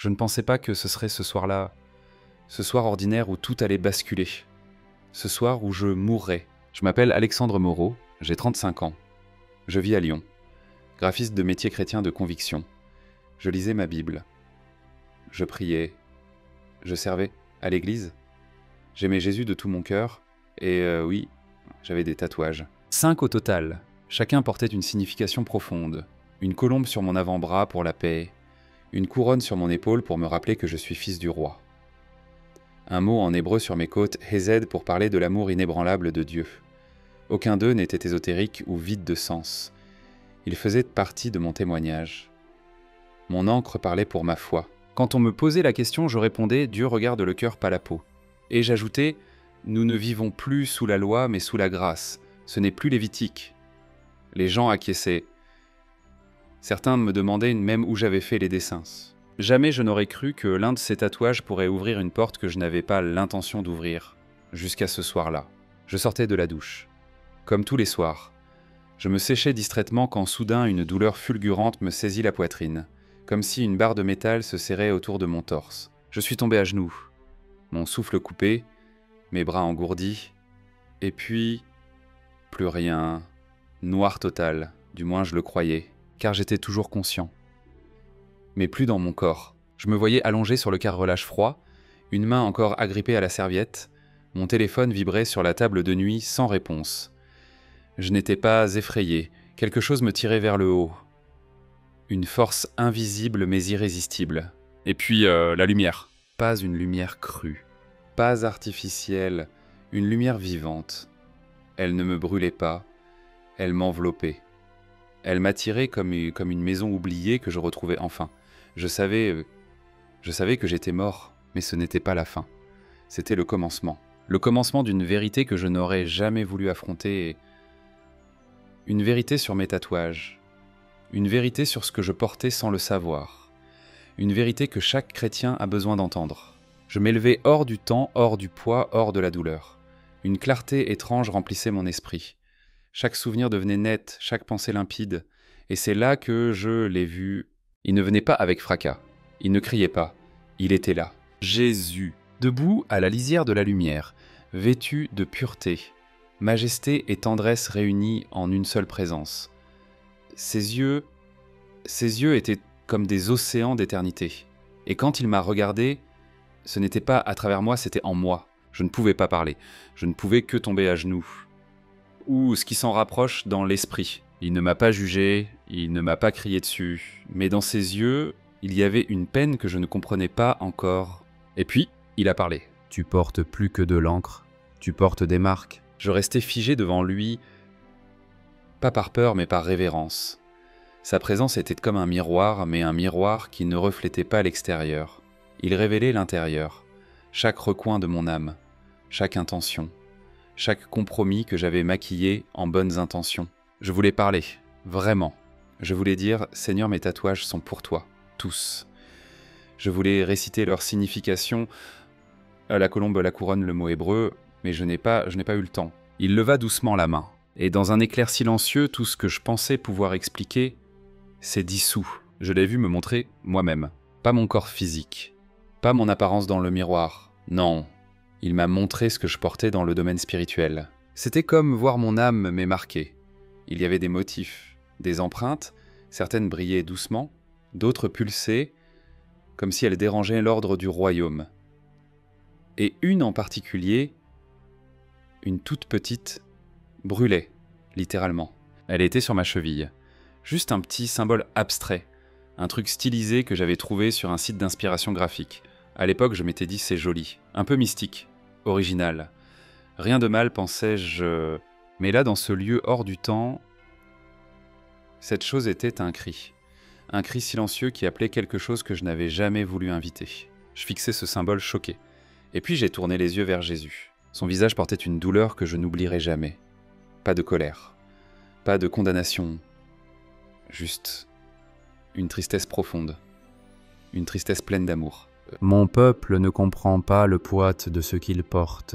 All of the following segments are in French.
Je ne pensais pas que ce serait ce soir-là, ce soir ordinaire où tout allait basculer. Ce soir où je mourrais. Je m'appelle Alexandre Moreau, j'ai 35 ans. Je vis à Lyon, graphiste de métier chrétien de conviction. Je lisais ma Bible. Je priais. Je servais à l'église. J'aimais Jésus de tout mon cœur. Et oui, j'avais des tatouages. 5 au total. Chacun portait une signification profonde. Une colombe sur mon avant-bras pour la paix. Une couronne sur mon épaule pour me rappeler que je suis fils du roi. Un mot en hébreu sur mes côtes, Hesed, pour parler de l'amour inébranlable de Dieu. Aucun d'eux n'était ésotérique ou vide de sens. Ils faisaient partie de mon témoignage. Mon encre parlait pour ma foi. Quand on me posait la question, je répondais « Dieu regarde le cœur, pas la peau ». Et j'ajoutais « Nous ne vivons plus sous la loi, mais sous la grâce. Ce n'est plus lévitique ». Les gens acquiesçaient. Certains me demandaient même où j'avais fait les dessins. Jamais je n'aurais cru que l'un de ces tatouages pourrait ouvrir une porte que je n'avais pas l'intention d'ouvrir, jusqu'à ce soir-là. Je sortais de la douche. Comme tous les soirs. Je me séchais distraitement quand soudain une douleur fulgurante me saisit la poitrine, comme si une barre de métal se serrait autour de mon torse. Je suis tombé à genoux, mon souffle coupé, mes bras engourdis, et puis... plus rien, noir total, du moins je le croyais, car j'étais toujours conscient. Mais plus dans mon corps. Je me voyais allongé sur le carrelage froid, une main encore agrippée à la serviette, mon téléphone vibrait sur la table de nuit sans réponse. Je n'étais pas effrayé, quelque chose me tirait vers le haut. Une force invisible mais irrésistible. Et puis la lumière. Pas une lumière crue, pas artificielle, une lumière vivante. Elle ne me brûlait pas, elle m'enveloppait. Elle m'attirait comme une maison oubliée que je retrouvais enfin. Je savais que j'étais mort, mais ce n'était pas la fin. C'était le commencement. Le commencement d'une vérité que je n'aurais jamais voulu affronter. Une vérité sur mes tatouages. Une vérité sur ce que je portais sans le savoir. Une vérité que chaque chrétien a besoin d'entendre. Je m'élevais hors du temps, hors du poids, hors de la douleur. Une clarté étrange remplissait mon esprit. Chaque souvenir devenait net, chaque pensée limpide. Et c'est là que je l'ai vu. Il ne venait pas avec fracas. Il ne criait pas. Il était là. Jésus, debout à la lisière de la lumière, vêtu de pureté, majesté et tendresse réunies en une seule présence. Ses yeux étaient comme des océans d'éternité. Et quand il m'a regardé, ce n'était pas à travers moi, c'était en moi. Je ne pouvais pas parler. Je ne pouvais que tomber à genoux. Ou ce qui s'en rapproche dans l'esprit. Il ne m'a pas jugé, il ne m'a pas crié dessus, mais dans ses yeux, il y avait une peine que je ne comprenais pas encore. Et puis, il a parlé. « Tu portes plus que de l'encre, tu portes des marques. » Je restais figé devant lui, pas par peur mais par révérence. Sa présence était comme un miroir, mais un miroir qui ne reflétait pas l'extérieur. Il révélait l'intérieur, chaque recoin de mon âme, chaque intention, chaque compromis que j'avais maquillé en bonnes intentions. Je voulais parler, vraiment. Je voulais dire « Seigneur, mes tatouages sont pour toi, tous. » Je voulais réciter leur signification, la colombe, la couronne, le mot hébreu, mais je n'ai pas eu le temps. Il leva doucement la main, et dans un éclair silencieux, tout ce que je pensais pouvoir expliquer s'est dissous. Je l'ai vu me montrer moi-même, pas mon corps physique, pas mon apparence dans le miroir, non. Il m'a montré ce que je portais dans le domaine spirituel. C'était comme voir mon âme m'émarquer. Il y avait des motifs, des empreintes, certaines brillaient doucement, d'autres pulsaient, comme si elles dérangeaient l'ordre du royaume. Et une en particulier, une toute petite, brûlait, littéralement. Elle était sur ma cheville. Juste un petit symbole abstrait, un truc stylisé que j'avais trouvé sur un site d'inspiration graphique. À l'époque, je m'étais dit c'est joli, un peu mystique, original. Rien de mal, pensais-je. Mais là, dans ce lieu hors du temps, cette chose était un cri. Un cri silencieux qui appelait quelque chose que je n'avais jamais voulu inviter. Je fixais ce symbole choqué. Et puis j'ai tourné les yeux vers Jésus. Son visage portait une douleur que je n'oublierai jamais. Pas de colère, pas de condamnation. Juste une tristesse profonde. Une tristesse pleine d'amour. Mon peuple ne comprend pas le poids de ce qu'il porte.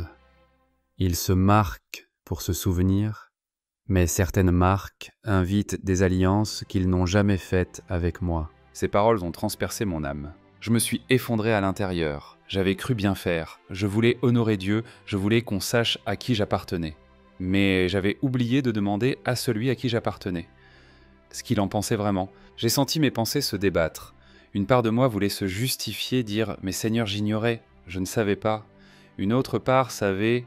Il se marque pour se souvenir, mais certaines marques invitent des alliances qu'ils n'ont jamais faites avec moi. Ces paroles ont transpercé mon âme. Je me suis effondré à l'intérieur. J'avais cru bien faire. Je voulais honorer Dieu, je voulais qu'on sache à qui j'appartenais. Mais j'avais oublié de demander à celui à qui j'appartenais ce qu'il en pensait vraiment. J'ai senti mes pensées se débattre. Une part de moi voulait se justifier, dire « Mais Seigneur, j'ignorais, je ne savais pas ». Une autre part savait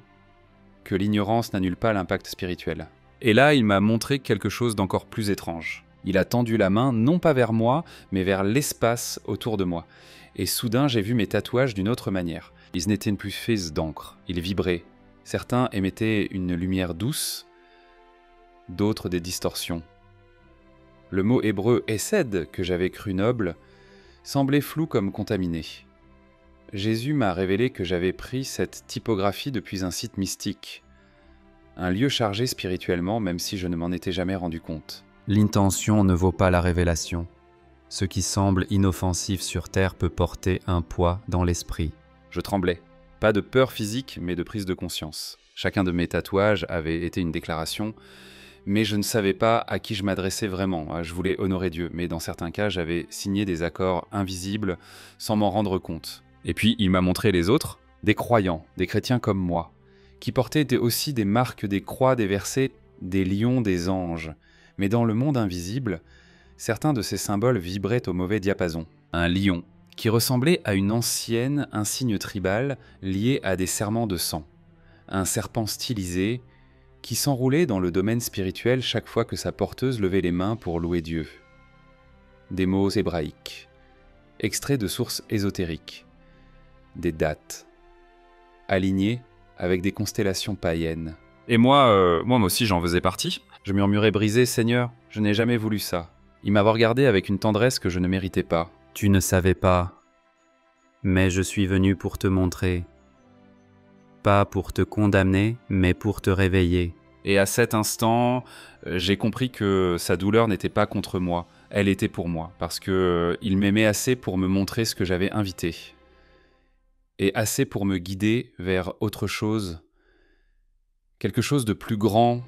que l'ignorance n'annule pas l'impact spirituel. Et là, il m'a montré quelque chose d'encore plus étrange. Il a tendu la main, non pas vers moi, mais vers l'espace autour de moi. Et soudain, j'ai vu mes tatouages d'une autre manière. Ils n'étaient plus faits d'encre, ils vibraient. Certains émettaient une lumière douce, d'autres des distorsions. Le mot hébreu « hesed » que j'avais cru noble semblait flou comme contaminé. Jésus m'a révélé que j'avais pris cette typographie depuis un site mystique, un lieu chargé spirituellement, même si je ne m'en étais jamais rendu compte. L'intention ne vaut pas la révélation. Ce qui semble inoffensif sur terre peut porter un poids dans l'esprit. Je tremblais. Pas de peur physique, mais de prise de conscience. Chacun de mes tatouages avait été une déclaration, mais je ne savais pas à qui je m'adressais vraiment. Je voulais honorer Dieu, mais dans certains cas, j'avais signé des accords invisibles sans m'en rendre compte. Et puis, il m'a montré les autres, des croyants, des chrétiens comme moi, qui portaient aussi des marques, des croix, des versets, des lions, des anges. Mais dans le monde invisible, certains de ces symboles vibraient au mauvais diapason. Un lion, qui ressemblait à une ancienne insigne tribal liée à des serments de sang. Un serpent stylisé, qui s'enroulait dans le domaine spirituel chaque fois que sa porteuse levait les mains pour louer Dieu. Des mots hébraïques, extraits de sources ésotériques, des dates, alignés avec des constellations païennes. Et moi aussi j'en faisais partie. Je murmurais brisé, Seigneur, je n'ai jamais voulu ça. Il m'avait regardé avec une tendresse que je ne méritais pas. Tu ne savais pas, mais je suis venu pour te montrer. Pas pour te condamner, mais pour te réveiller. Et à cet instant, j'ai compris que sa douleur n'était pas contre moi, elle était pour moi, parce qu'il m'aimait assez pour me montrer ce que j'avais invité, et assez pour me guider vers autre chose, quelque chose de plus grand,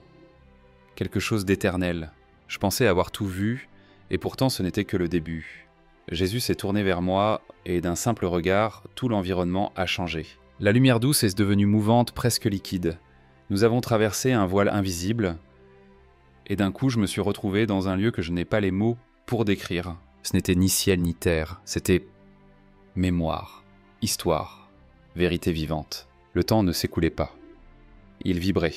quelque chose d'éternel. Je pensais avoir tout vu, et pourtant ce n'était que le début. Jésus s'est tourné vers moi, et d'un simple regard, tout l'environnement a changé. La lumière douce est devenue mouvante, presque liquide. Nous avons traversé un voile invisible, et d'un coup je me suis retrouvé dans un lieu que je n'ai pas les mots pour décrire. Ce n'était ni ciel ni terre, c'était mémoire, histoire, vérité vivante. Le temps ne s'écoulait pas. Il vibrait.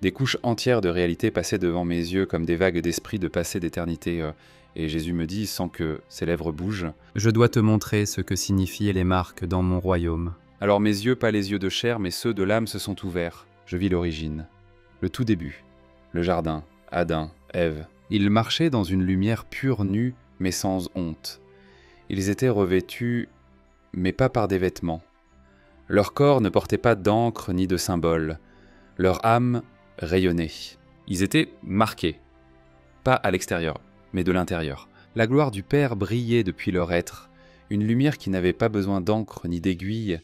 Des couches entières de réalité passaient devant mes yeux comme des vagues d'esprit de passé d'éternité, et Jésus me dit, sans que ses lèvres bougent, « Je dois te montrer ce que signifient les marques dans mon royaume. » Alors mes yeux, pas les yeux de chair, mais ceux de l'âme se sont ouverts. Je vis l'origine, le tout début, le jardin, Adam, Ève. Ils marchaient dans une lumière pure, nue, mais sans honte. Ils étaient revêtus, mais pas par des vêtements. Leur corps ne portait pas d'encre ni de symbole. Leur âme rayonnait. Ils étaient marqués, pas à l'extérieur, mais de l'intérieur. La gloire du Père brillait depuis leur être, une lumière qui n'avait pas besoin d'encre ni d'aiguille.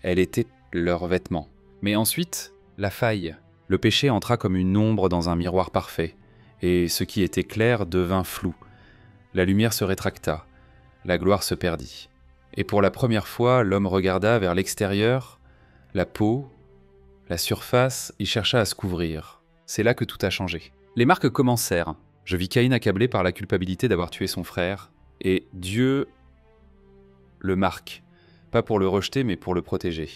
Elle était leur vêtement. Mais ensuite, la faille. Le péché entra comme une ombre dans un miroir parfait, et ce qui était clair devint flou. La lumière se rétracta, la gloire se perdit. Et pour la première fois, l'homme regarda vers l'extérieur, la peau, la surface, il chercha à se couvrir. C'est là que tout a changé. Les marques commencèrent. Je vis Caïn accablé par la culpabilité d'avoir tué son frère, et Dieu le marque, pas pour le rejeter, mais pour le protéger.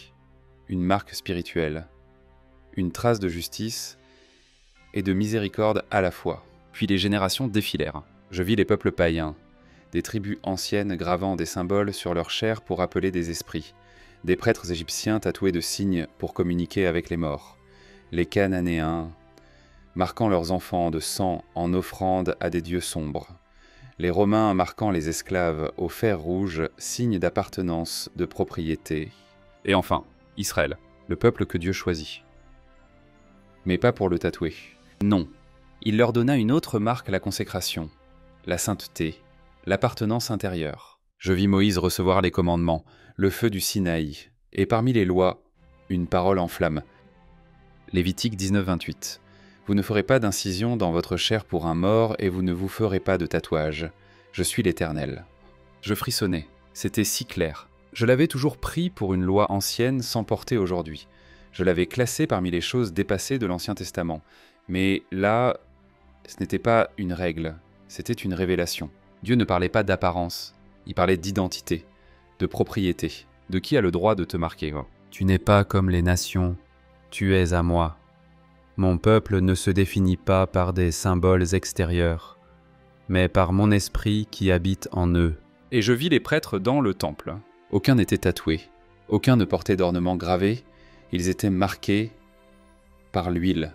Une marque spirituelle. Une trace de justice et de miséricorde à la fois. Puis les générations défilèrent. Je vis les peuples païens, des tribus anciennes gravant des symboles sur leur chair pour appeler des esprits, des prêtres égyptiens tatoués de signes pour communiquer avec les morts, les Cananéens marquant leurs enfants de sang en offrande à des dieux sombres, les Romains marquant les esclaves au fer rouge, signe d'appartenance, de propriété, et enfin, Israël, le peuple que Dieu choisit. Mais pas pour le tatouer. Non, il leur donna une autre marque à la consécration, la sainteté, l'appartenance intérieure. Je vis Moïse recevoir les commandements, le feu du Sinaï, et parmi les lois, une parole en flamme. Lévitique 19-28. Vous ne ferez pas d'incision dans votre chair pour un mort, et vous ne vous ferez pas de tatouage. Je suis l'Éternel. Je frissonnais. C'était si clair. Je l'avais toujours pris pour une loi ancienne sans portée aujourd'hui. Je l'avais classé parmi les choses dépassées de l'Ancien Testament. Mais là, ce n'était pas une règle, c'était une révélation. Dieu ne parlait pas d'apparence, il parlait d'identité, de propriété. De qui a le droit de te marquer? Tu n'es pas comme les nations, tu es à moi. Mon peuple ne se définit pas par des symboles extérieurs, mais par mon esprit qui habite en eux. Et je vis les prêtres dans le temple. Aucun n'était tatoué, aucun ne portait d'ornements gravés, ils étaient marqués par l'huile,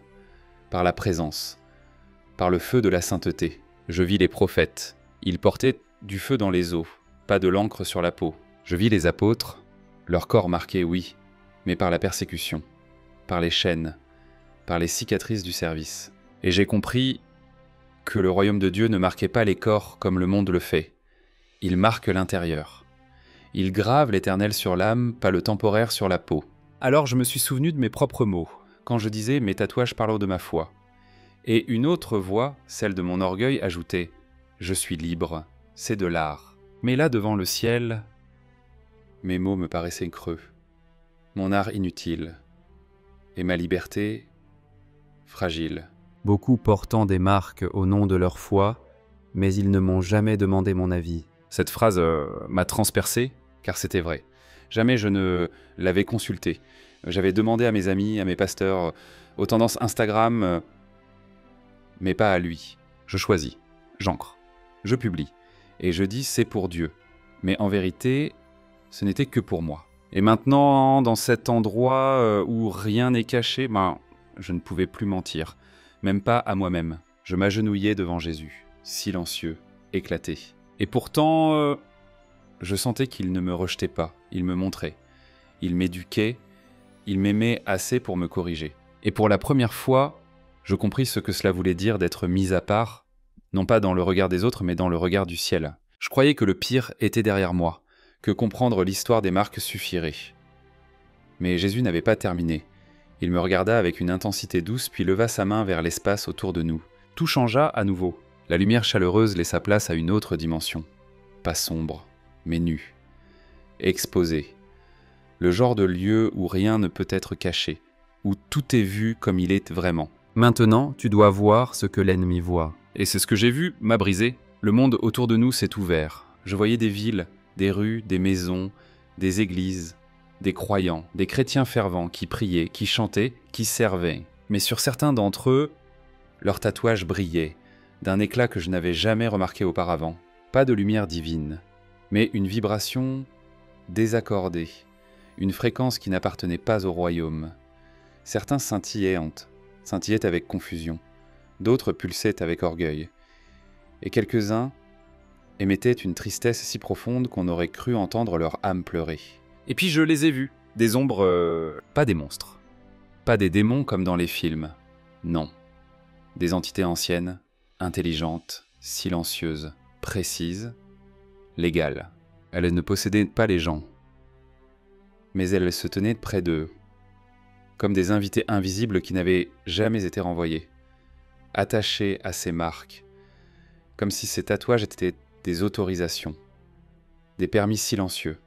par la présence, par le feu de la sainteté. Je vis les prophètes, ils portaient du feu dans les os, pas de l'encre sur la peau. Je vis les apôtres, leur corps marqué, oui, mais par la persécution, par les chaînes, par les cicatrices du service. Et j'ai compris que le royaume de Dieu ne marquait pas les corps comme le monde le fait. Il marque l'intérieur. Il grave l'éternel sur l'âme, pas le temporaire sur la peau. Alors je me suis souvenu de mes propres mots, quand je disais « mes tatouages parlent de ma foi ». Et une autre voix, celle de mon orgueil, ajoutait « je suis libre, c'est de l'art ». Mais là, devant le ciel, mes mots me paraissaient creux, mon art inutile, et ma liberté fragile. Beaucoup portant des marques au nom de leur foi, mais ils ne m'ont jamais demandé mon avis. Cette phrase m'a transpercé, car c'était vrai. Jamais je ne l'avais consulté. J'avais demandé à mes amis, à mes pasteurs, aux tendances Instagram, mais pas à lui. Je choisis, j'ancre, je publie, et je dis c'est pour Dieu. Mais en vérité, ce n'était que pour moi. Et maintenant, dans cet endroit où rien n'est caché, je ne pouvais plus mentir, même pas à moi-même. Je m'agenouillais devant Jésus, silencieux, éclaté. Et pourtant, je sentais qu'il ne me rejetait pas, il me montrait. Il m'éduquait, il m'aimait assez pour me corriger. Et pour la première fois, je compris ce que cela voulait dire d'être mis à part, non pas dans le regard des autres, mais dans le regard du ciel. Je croyais que le pire était derrière moi, que comprendre l'histoire des marques suffirait. Mais Jésus n'avait pas terminé. Il me regarda avec une intensité douce, puis leva sa main vers l'espace autour de nous. Tout changea à nouveau. La lumière chaleureuse laissa place à une autre dimension. Pas sombre, mais nue. Exposée. Le genre de lieu où rien ne peut être caché, où tout est vu comme il est vraiment. Maintenant, tu dois voir ce que l'ennemi voit. Et c'est ce que j'ai vu, m'a brisé. Le monde autour de nous s'est ouvert. Je voyais des villes, des rues, des maisons, des églises, des croyants, des chrétiens fervents qui priaient, qui chantaient, qui servaient. Mais sur certains d'entre eux, leurs tatouages brillaient, d'un éclat que je n'avais jamais remarqué auparavant. Pas de lumière divine, mais une vibration désaccordée, une fréquence qui n'appartenait pas au royaume. Certains scintillaient avec confusion, d'autres pulsaient avec orgueil, et quelques-uns émettaient une tristesse si profonde qu'on aurait cru entendre leur âme pleurer. Et puis je les ai vus, des ombres, pas des monstres, pas des démons comme dans les films, non, des entités anciennes, intelligentes, silencieuses, précises, légales. Elles ne possédaient pas les gens, mais elles se tenaient près d'eux, comme des invités invisibles qui n'avaient jamais été renvoyés, attachés à ces marques, comme si ces tatouages étaient des autorisations, des permis silencieux,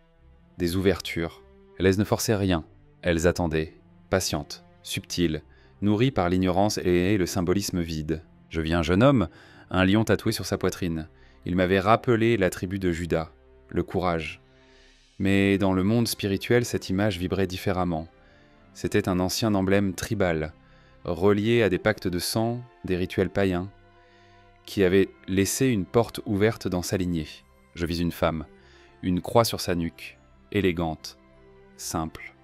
des ouvertures. Elles ne forçaient rien, elles attendaient, patientes, subtiles, nourries par l'ignorance et le symbolisme vide. Je vis un jeune homme, un lion tatoué sur sa poitrine. Il m'avait rappelé la tribu de Juda, le courage. Mais dans le monde spirituel, cette image vibrait différemment. C'était un ancien emblème tribal, relié à des pactes de sang, des rituels païens, qui avait laissé une porte ouverte dans sa lignée. Je vis une femme, une croix sur sa nuque, élégante, simple.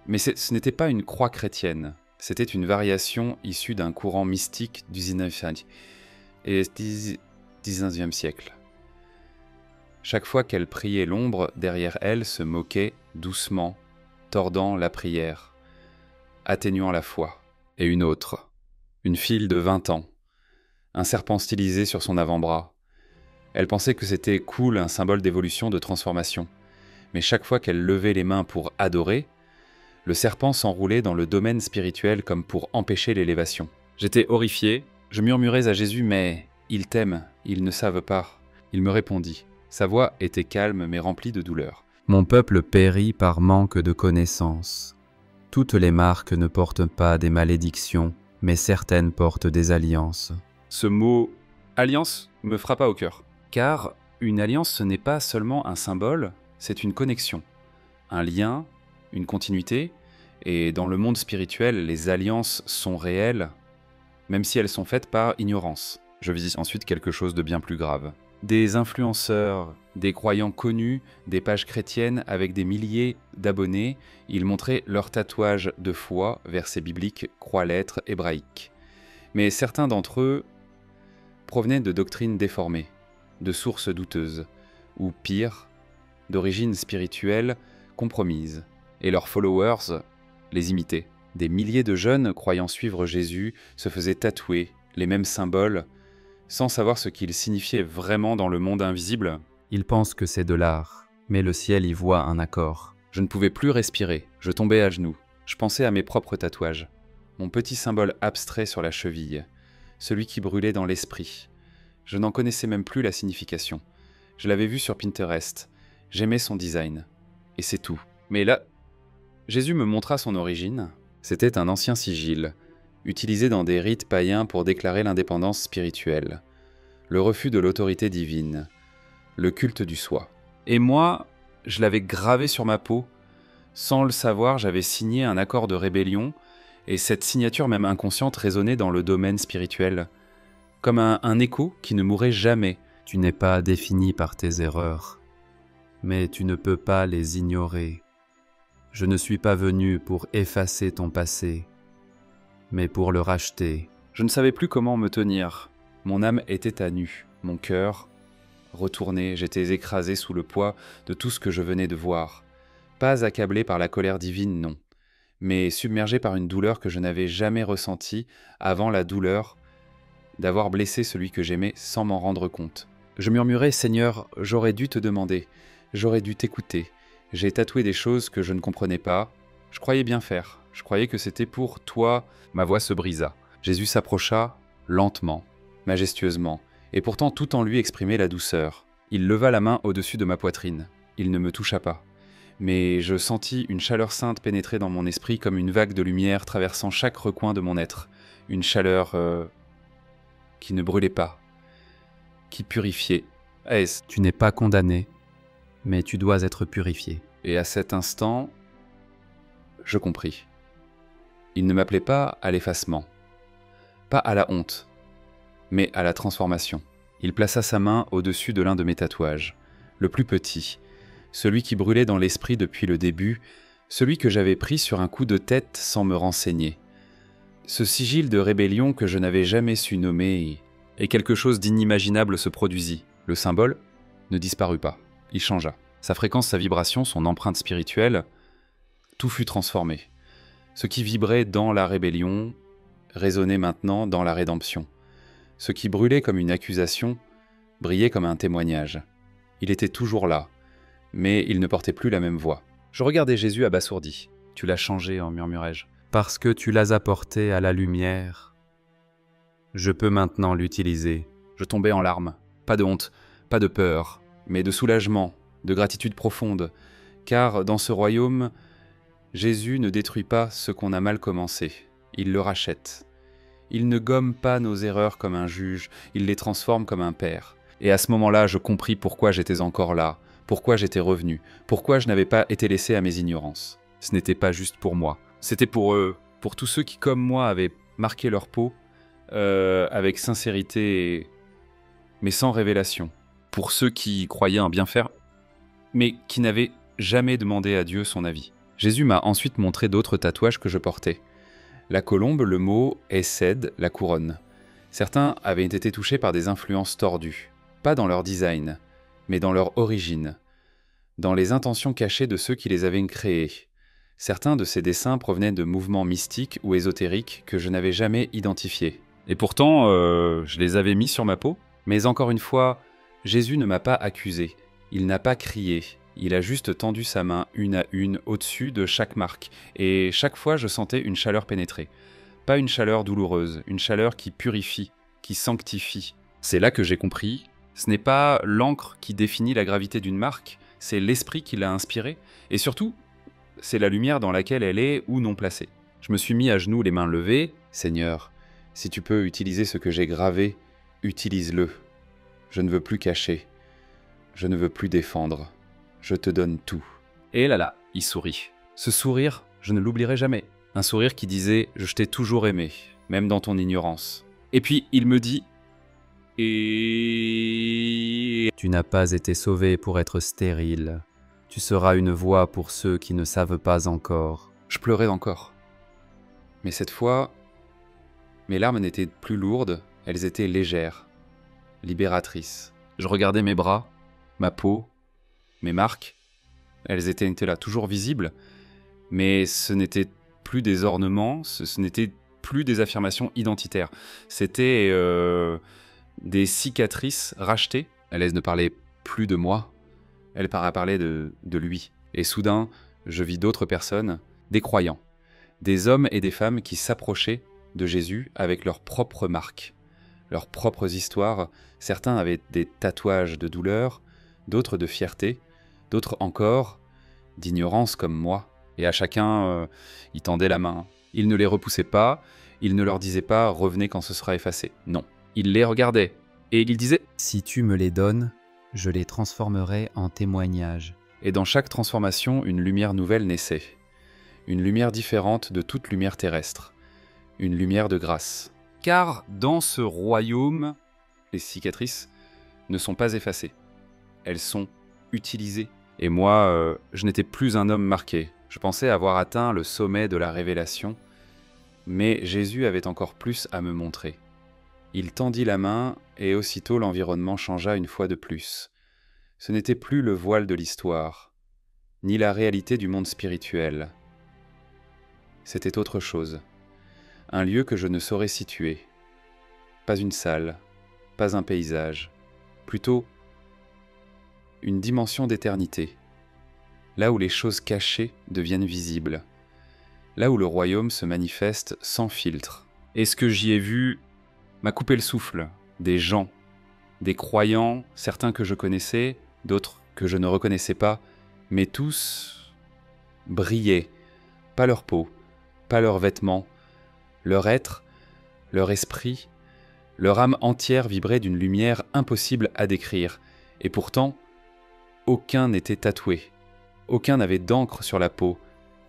Mais ce n'était pas une croix chrétienne, c'était une variation issue d'un courant mystique du XIXe siècle. Chaque fois qu'elle priait, l'ombre derrière elle se moquait doucement, tordant la prière, atténuant la foi. Et une autre, une fille de 20 ans, un serpent stylisé sur son avant-bras. Elle pensait que c'était cool, un symbole d'évolution, de transformation. Mais chaque fois qu'elle levait les mains pour adorer, le serpent s'enroulait dans le domaine spirituel comme pour empêcher l'élévation. J'étais horrifié, je murmurais à Jésus « Mais ils t'aiment, ils ne savent pas ». Il me répondit Sa voix était calme mais remplie de douleur. Mon peuple périt par manque de connaissance. Toutes les marques ne portent pas des malédictions, mais certaines portent des alliances. Ce mot « alliance » me frappa au cœur. Car une alliance, ce n'est pas seulement un symbole, c'est une connexion, un lien, une continuité. Et dans le monde spirituel, les alliances sont réelles, même si elles sont faites par ignorance. Je vis ensuite quelque chose de bien plus grave. Des influenceurs, des croyants connus, des pages chrétiennes avec des milliers d'abonnés, ils montraient leurs tatouages de foi, versets bibliques, croix-lettres hébraïques. Mais certains d'entre eux provenaient de doctrines déformées, de sources douteuses, ou pire, d'origines spirituelles compromises. Et leurs followers les imitaient. Des milliers de jeunes croyant suivre Jésus se faisaient tatouer les mêmes symboles, sans savoir ce qu'ils signifiaient vraiment dans le monde invisible. Ils pensent que c'est de l'art, mais le ciel y voit un accord. Je ne pouvais plus respirer, je tombais à genoux. Je pensais à mes propres tatouages. Mon petit symbole abstrait sur la cheville, celui qui brûlait dans l'esprit. Je n'en connaissais même plus la signification. Je l'avais vu sur Pinterest. J'aimais son design. Et c'est tout. Mais là, Jésus me montra son origine. C'était un ancien sigil, utilisé dans des rites païens pour déclarer l'indépendance spirituelle, le refus de l'autorité divine, le culte du soi. Et moi, je l'avais gravé sur ma peau. Sans le savoir, j'avais signé un accord de rébellion, et cette signature même inconsciente résonnait dans le domaine spirituel, comme un écho qui ne mourrait jamais. Tu n'es pas défini par tes erreurs, mais tu ne peux pas les ignorer. Je ne suis pas venu pour effacer ton passé, mais pour le racheter. Je ne savais plus comment me tenir. Mon âme était à nu, mon cœur retourné, j'étais écrasé sous le poids de tout ce que je venais de voir. Pas accablé par la colère divine, non, mais submergé par une douleur que je n'avais jamais ressentie avant la douleur d'avoir blessé celui que j'aimais sans m'en rendre compte. Je murmurais « Seigneur, j'aurais dû te demander, j'aurais dû t'écouter. J'ai tatoué des choses que je ne comprenais pas. Je croyais bien faire. Je croyais que c'était pour toi. » Ma voix se brisa. Jésus s'approcha lentement, majestueusement, et pourtant tout en lui exprimait la douceur. Il leva la main au-dessus de ma poitrine. Il ne me toucha pas. Mais je sentis une chaleur sainte pénétrer dans mon esprit comme une vague de lumière traversant chaque recoin de mon être. Une chaleur qui ne brûlait pas, qui purifiait. Tu n'es pas condamné, mais tu dois être purifié. Et à cet instant, je compris. Il ne m'appelait pas à l'effacement, pas à la honte, mais à la transformation. Il plaça sa main au-dessus de l'un de mes tatouages, le plus petit, celui qui brûlait dans l'esprit depuis le début, celui que j'avais pris sur un coup de tête sans me renseigner. Ce sigil de rébellion que je n'avais jamais su nommer, et quelque chose d'inimaginable se produisit. Le symbole ne disparut pas, il changea. Sa fréquence, sa vibration, son empreinte spirituelle, tout fut transformé. Ce qui vibrait dans la rébellion résonnait maintenant dans la rédemption. Ce qui brûlait comme une accusation brillait comme un témoignage. Il était toujours là, mais il ne portait plus la même voix. Je regardais Jésus abasourdi. « Tu l'as changé, en murmurai-je. » Parce que tu l'as apporté à la lumière, je peux maintenant l'utiliser. Je tombais en larmes. Pas de honte, pas de peur, mais de soulagement, de gratitude profonde, car dans ce royaume, Jésus ne détruit pas ce qu'on a mal commencé, il le rachète. Il ne gomme pas nos erreurs comme un juge, il les transforme comme un père. Et à ce moment-là, je compris pourquoi j'étais encore là, pourquoi j'étais revenu, pourquoi je n'avais pas été laissé à mes ignorances. Ce n'était pas juste pour moi, c'était pour eux, pour tous ceux qui, comme moi, avaient marqué leur peau, avec sincérité, mais sans révélation. Pour ceux qui croyaient un bien faire, mais qui n'avaient jamais demandé à Dieu son avis. Jésus m'a ensuite montré d'autres tatouages que je portais. La colombe, le mot Hesed, la couronne. Certains avaient été touchés par des influences tordues, pas dans leur design, mais dans leur origine, dans les intentions cachées de ceux qui les avaient créés. Certains de ces dessins provenaient de mouvements mystiques ou ésotériques que je n'avais jamais identifiés. Et pourtant, je les avais mis sur ma peau. Mais encore une fois, Jésus ne m'a pas accusé, il n'a pas crié. Il a juste tendu sa main une à une au-dessus de chaque marque, et chaque fois je sentais une chaleur pénétrer. Pas une chaleur douloureuse, une chaleur qui purifie, qui sanctifie. C'est là que j'ai compris Ce n'est pas l'encre qui définit la gravité d'une marque, c'est l'esprit qui l'a inspirée, et surtout, c'est la lumière dans laquelle elle est ou non placée. Je me suis mis à genoux, les mains levées. « Seigneur, si tu peux utiliser ce que j'ai gravé, utilise-le. Je ne veux plus cacher. Je ne veux plus défendre. Je te donne tout. » Et là, il sourit. Ce sourire, je ne l'oublierai jamais. Un sourire qui disait « Je t'ai toujours aimé, même dans ton ignorance. » Et puis, il me dit « Et... Tu n'as pas été sauvé pour être stérile. Tu seras une voix pour ceux qui ne savent pas encore. » Je pleurais encore. Mais cette fois, mes larmes n'étaient plus lourdes, elles étaient légères, libératrices. Je regardais mes bras, ma peau, mes marques. Elles étaient là, toujours visibles, mais ce n'était plus des ornements, ce n'était plus des affirmations identitaires. C'était des cicatrices rachetées. Elles ne parlaient plus de moi, elles parlaient de lui. Et soudain, je vis d'autres personnes, des croyants, des hommes et des femmes qui s'approchaient de Jésus avec leurs propres marques, leurs propres histoires. Certains avaient des tatouages de douleur, d'autres de fierté, d'autres encore d'ignorance comme moi. Et à chacun, il tendait la main. Il ne les repoussait pas, il ne leur disait pas « revenez quand ce sera effacé ». Non, il les regardait et il disait « Si tu me les donnes, je les transformerai en témoignages. » Et dans chaque transformation, une lumière nouvelle naissait. Une lumière différente de toute lumière terrestre. Une lumière de grâce. Car dans ce royaume, les cicatrices ne sont pas effacées. Elles sont utilisées. Et moi, je n'étais plus un homme marqué. Je pensais avoir atteint le sommet de la révélation, mais Jésus avait encore plus à me montrer. Il tendit la main, et aussitôt l'environnement changea une fois de plus. Ce n'était plus le voile de l'histoire, ni la réalité du monde spirituel. C'était autre chose. Un lieu que je ne saurais situer. Pas une salle, pas un paysage. Plutôt une dimension d'éternité. Là où les choses cachées deviennent visibles. Là où le royaume se manifeste sans filtre. Et ce que j'y ai vu m'a coupé le souffle. Des gens, des croyants, certains que je connaissais, d'autres que je ne reconnaissais pas, mais tous brillaient. Pas leur peau, pas leurs vêtements, leur être, leur esprit, leur âme entière vibrait d'une lumière impossible à décrire. Et pourtant, aucun n'était tatoué. Aucun n'avait d'encre sur la peau,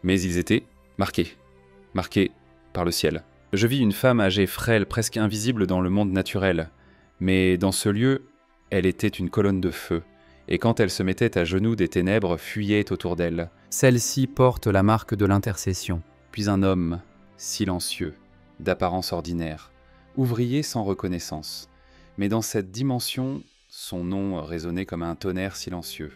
mais ils étaient marqués par le ciel. Je vis une femme âgée, frêle, presque invisible dans le monde naturel, mais dans ce lieu, elle était une colonne de feu, et quand elle se mettait à genoux, des ténèbres fuyaient autour d'elle. Celle-ci porte la marque de l'intercession. Puis un homme, silencieux, d'apparence ordinaire, ouvrier sans reconnaissance, mais dans cette dimension, son nom résonnait comme un tonnerre silencieux.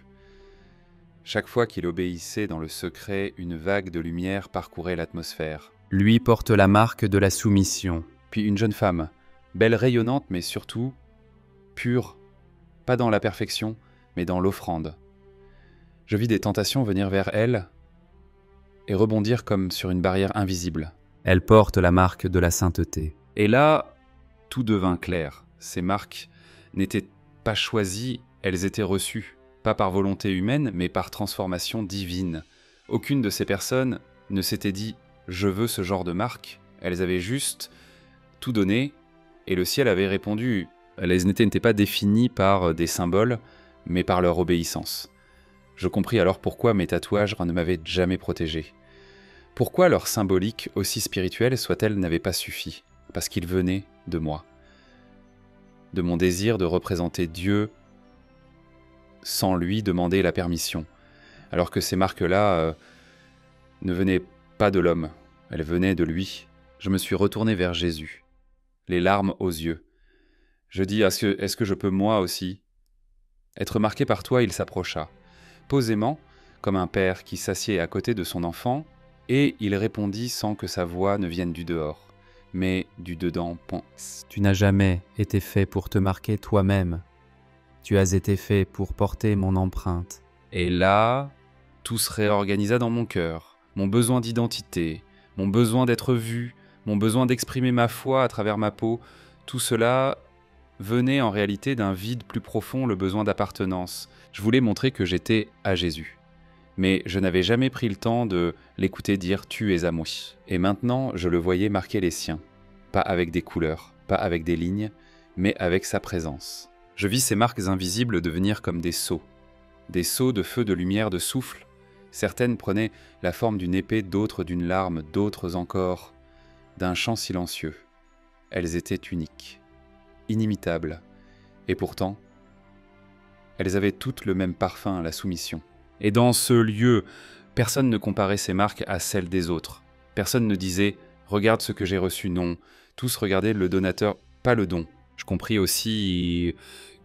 Chaque fois qu'il obéissait dans le secret, une vague de lumière parcourait l'atmosphère. Lui porte la marque de la soumission. Puis une jeune femme, belle, rayonnante, mais surtout pure, pas dans la perfection, mais dans l'offrande. Je vis des tentations venir vers elle et rebondir comme sur une barrière invisible. Elle porte la marque de la sainteté. Et là, tout devint clair. Ces marques n'étaient pas choisies, elles étaient reçues. Pas par volonté humaine, mais par transformation divine. Aucune de ces personnes ne s'était dit « je veux ce genre de marque ». Elles avaient juste tout donné, et le ciel avait répondu. Elles n'étaient pas définies par des symboles, mais par leur obéissance. Je compris alors pourquoi mes tatouages ne m'avaient jamais protégé. Pourquoi leur symbolique, aussi spirituelle soit-elle, n'avait pas suffi. Parce qu'ils venaient de moi. De mon désir de représenter Dieu sans lui demander la permission, alors que ces marques-là ne venaient pas de l'homme, elles venaient de lui. Je me suis retourné vers Jésus, les larmes aux yeux. Je dis, est-ce que je peux moi aussi être marqué par toi? Il s'approcha, posément, comme un père qui s'assied à côté de son enfant, et il répondit sans que sa voix ne vienne du dehors, mais du dedans. Tu n'as jamais été fait pour te marquer toi-même. Tu as été fait pour porter mon empreinte. Et là, tout se réorganisa dans mon cœur. Mon besoin d'identité, mon besoin d'être vu, mon besoin d'exprimer ma foi à travers ma peau, tout cela venait en réalité d'un vide plus profond, le besoin d'appartenance. Je voulais montrer que j'étais à Jésus. Mais je n'avais jamais pris le temps de l'écouter dire « tu es à moi ». Et maintenant, je le voyais marquer les siens. Pas avec des couleurs, pas avec des lignes, mais avec sa présence. Je vis ces marques invisibles devenir comme des sceaux de feu, de lumière, de souffle. Certaines prenaient la forme d'une épée, d'autres d'une larme, d'autres encore d'un chant silencieux. Elles étaient uniques, inimitables, et pourtant, elles avaient toutes le même parfum, la soumission. Et dans ce lieu, personne ne comparait ces marques à celles des autres. Personne ne disait « regarde ce que j'ai reçu », non. Tous regardaient le donateur, pas le don. Je compris aussi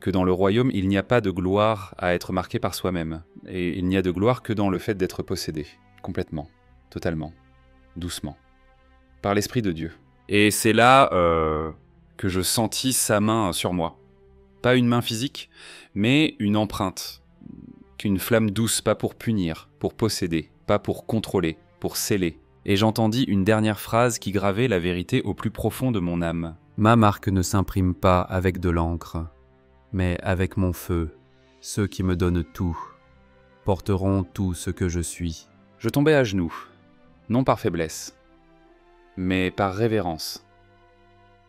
que dans le royaume, il n'y a pas de gloire à être marqué par soi-même. Et il n'y a de gloire que dans le fait d'être possédé. Complètement, totalement, doucement, par l'Esprit de Dieu. Et c'est là que je sentis sa main sur moi. Pas une main physique, mais une empreinte. Une flamme douce, pas pour punir, pour posséder, pas pour contrôler, pour sceller. Et j'entendis une dernière phrase qui gravait la vérité au plus profond de mon âme. Ma marque ne s'imprime pas avec de l'encre, mais avec mon feu. Ceux qui me donnent tout porteront tout ce que je suis. Je tombais à genoux, non par faiblesse, mais par révérence.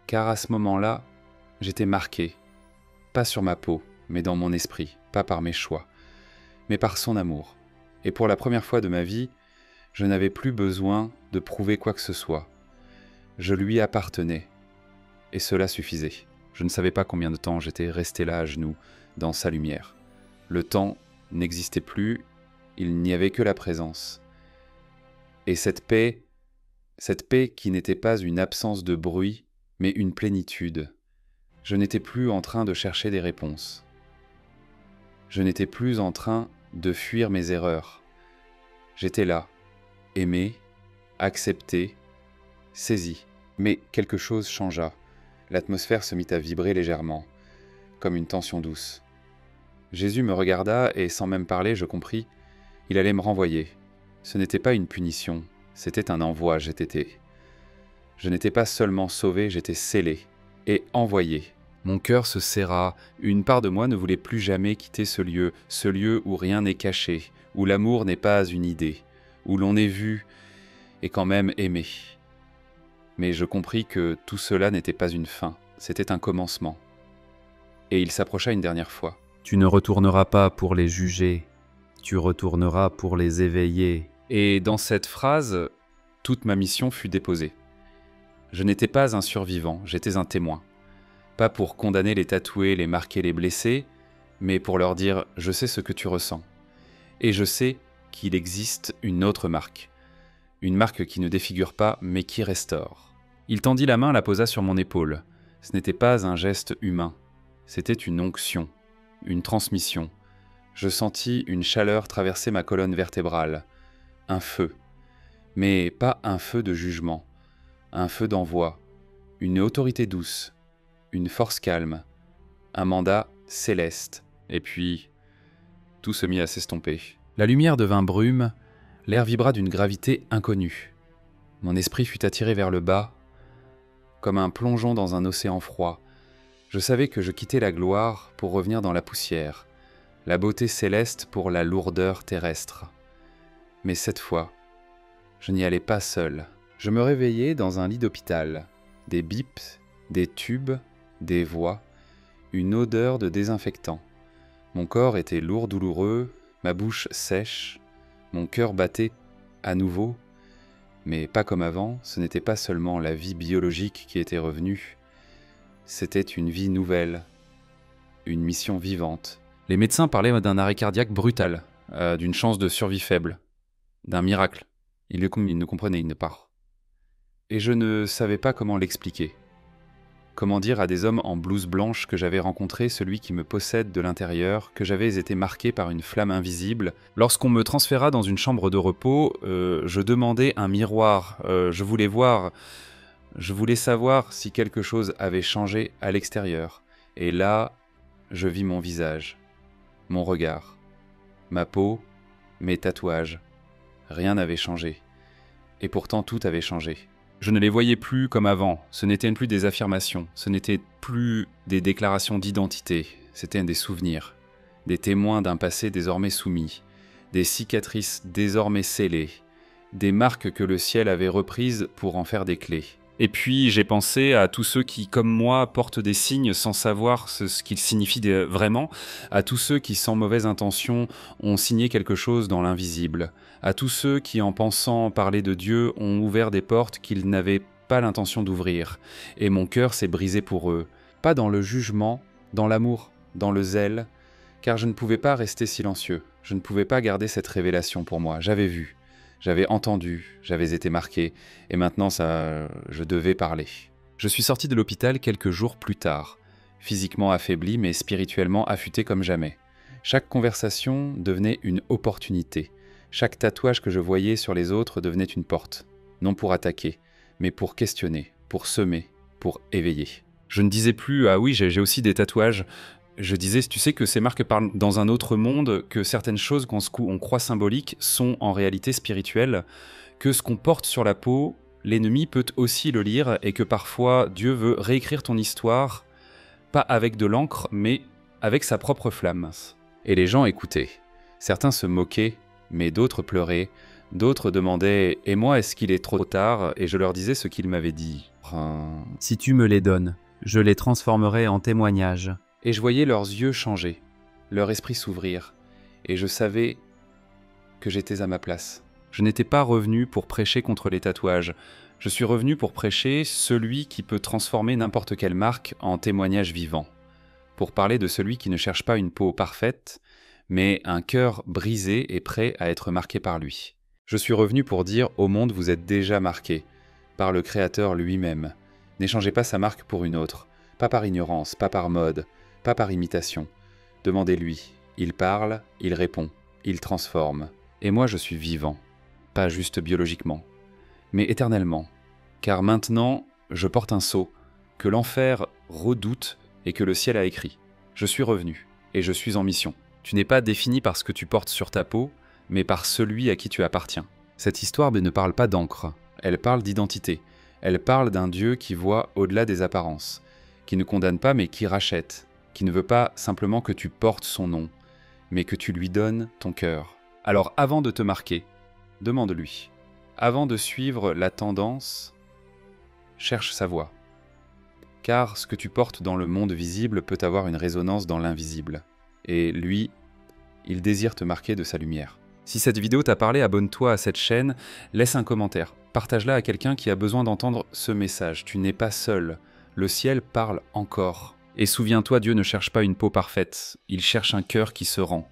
Car à ce moment-là, j'étais marqué, pas sur ma peau, mais dans mon esprit, pas par mes choix, mais par son amour. Et pour la première fois de ma vie, je n'avais plus besoin de prouver quoi que ce soit. Je lui appartenais, et cela suffisait. Je ne savais pas combien de temps j'étais resté là à genoux, dans sa lumière. Le temps n'existait plus, il n'y avait que la présence. Et cette paix qui n'était pas une absence de bruit, mais une plénitude. Je n'étais plus en train de chercher des réponses. Je n'étais plus en train de fuir mes erreurs. J'étais là, aimé, accepté, saisi. Mais quelque chose changea. L'atmosphère se mit à vibrer légèrement, comme une tension douce. Jésus me regarda et sans même parler, je compris, il allait me renvoyer. Ce n'était pas une punition, c'était un envoi, Je n'étais pas seulement sauvé, j'étais scellé et envoyé. Mon cœur se serra, une part de moi ne voulait plus jamais quitter ce lieu où rien n'est caché, où l'amour n'est pas une idée, où l'on est vu et quand même aimé. Mais je compris que tout cela n'était pas une fin, c'était un commencement. Et il s'approcha une dernière fois. Tu ne retourneras pas pour les juger, tu retourneras pour les éveiller. Et dans cette phrase, toute ma mission fut déposée. Je n'étais pas un survivant, j'étais un témoin. Pas pour condamner les tatoués, les marquer, les blesser, mais pour leur dire « je sais ce que tu ressens ». Et je sais qu'il existe une autre marque. Une marque qui ne défigure pas, mais qui restaure. Il tendit la main, la posa sur mon épaule. Ce n'était pas un geste humain. C'était une onction, une transmission. Je sentis une chaleur traverser ma colonne vertébrale. Un feu. Mais pas un feu de jugement. Un feu d'envoi. Une autorité douce. Une force calme. Un mandat céleste. Et puis, tout se mit à s'estomper. La lumière devint brume. L'air vibra d'une gravité inconnue. Mon esprit fut attiré vers le bas, comme un plongeon dans un océan froid. Je savais que je quittais la gloire pour revenir dans la poussière, la beauté céleste pour la lourdeur terrestre. Mais cette fois, je n'y allais pas seul. Je me réveillai dans un lit d'hôpital. Des bips, des tubes, des voix, une odeur de désinfectant. Mon corps était lourd, douloureux, ma bouche sèche. Mon cœur battait à nouveau, mais pas comme avant, ce n'était pas seulement la vie biologique qui était revenue, c'était une vie nouvelle, une mission vivante. Les médecins parlaient d'un arrêt cardiaque brutal, d'une chance de survie faible, d'un miracle. Ils ne comprenaient, ils ne parlent. Et je ne savais pas comment l'expliquer. Comment dire à des hommes en blouse blanche que j'avais rencontré celui qui me possède de l'intérieur, que j'avais été marqué par une flamme invisible. Lorsqu'on me transféra dans une chambre de repos, je demandais un miroir. Je voulais savoir si quelque chose avait changé à l'extérieur. Et là, je vis mon visage, mon regard, ma peau, mes tatouages. Rien n'avait changé. Et pourtant tout avait changé. Je ne les voyais plus comme avant, ce n'étaient plus des affirmations, ce n'étaient plus des déclarations d'identité, c'étaient des souvenirs, des témoins d'un passé désormais soumis, des cicatrices désormais scellées, des marques que le ciel avait reprises pour en faire des clés. Et puis j'ai pensé à tous ceux qui, comme moi, portent des signes sans savoir ce qu'ils signifient vraiment, à tous ceux qui, sans mauvaise intention, ont signé quelque chose dans l'invisible, à tous ceux qui, en pensant parler de Dieu, ont ouvert des portes qu'ils n'avaient pas l'intention d'ouvrir. Et mon cœur s'est brisé pour eux, pas dans le jugement, dans l'amour, dans le zèle, car je ne pouvais pas rester silencieux, je ne pouvais pas garder cette révélation pour moi, j'avais vu. J'avais entendu, j'avais été marqué, et maintenant je devais parler. Je suis sorti de l'hôpital quelques jours plus tard, physiquement affaibli mais spirituellement affûté comme jamais. Chaque conversation devenait une opportunité. Chaque tatouage que je voyais sur les autres devenait une porte. Non pour attaquer, mais pour questionner, pour semer, pour éveiller. Je ne disais plus « Ah oui, j'ai aussi des tatouages ». Je disais, tu sais que ces marques parlent dans un autre monde, que certaines choses qu'on croit symboliques sont en réalité spirituelles, que ce qu'on porte sur la peau, l'ennemi peut aussi le lire et que parfois Dieu veut réécrire ton histoire, pas avec de l'encre, mais avec sa propre flamme. Et les gens écoutaient. Certains se moquaient, mais d'autres pleuraient, d'autres demandaient « Et moi, est-ce qu'il est trop tard ?» Et je leur disais ce qu'il m'avait dit. Si tu me les donnes, je les transformerai en témoignages. Et je voyais leurs yeux changer, leur esprit s'ouvrir, et je savais que j'étais à ma place. Je n'étais pas revenu pour prêcher contre les tatouages, je suis revenu pour prêcher celui qui peut transformer n'importe quelle marque en témoignage vivant, pour parler de celui qui ne cherche pas une peau parfaite, mais un cœur brisé et prêt à être marqué par lui. Je suis revenu pour dire au monde vous êtes déjà marqué, par le Créateur lui-même. N'échangez pas sa marque pour une autre, pas par ignorance, pas par mode, pas par imitation. Demandez-lui. Il parle, il répond, il transforme. Et moi je suis vivant, pas juste biologiquement, mais éternellement. Car maintenant, je porte un sceau que l'enfer redoute et que le ciel a écrit. Je suis revenu, et je suis en mission. Tu n'es pas défini par ce que tu portes sur ta peau, mais par celui à qui tu appartiens. Cette histoire ne parle pas d'encre, elle parle d'identité. Elle parle d'un Dieu qui voit au-delà des apparences, qui ne condamne pas mais qui rachète, qui ne veut pas simplement que tu portes son nom, mais que tu lui donnes ton cœur. Alors avant de te marquer, demande-lui. Avant de suivre la tendance, cherche sa voie. Car ce que tu portes dans le monde visible peut avoir une résonance dans l'invisible. Et lui, il désire te marquer de sa lumière. Si cette vidéo t'a parlé, abonne-toi à cette chaîne, laisse un commentaire, partage-la à quelqu'un qui a besoin d'entendre ce message. Tu n'es pas seul, le ciel parle encore. Et souviens-toi, Dieu ne cherche pas une peau parfaite, il cherche un cœur qui se rend.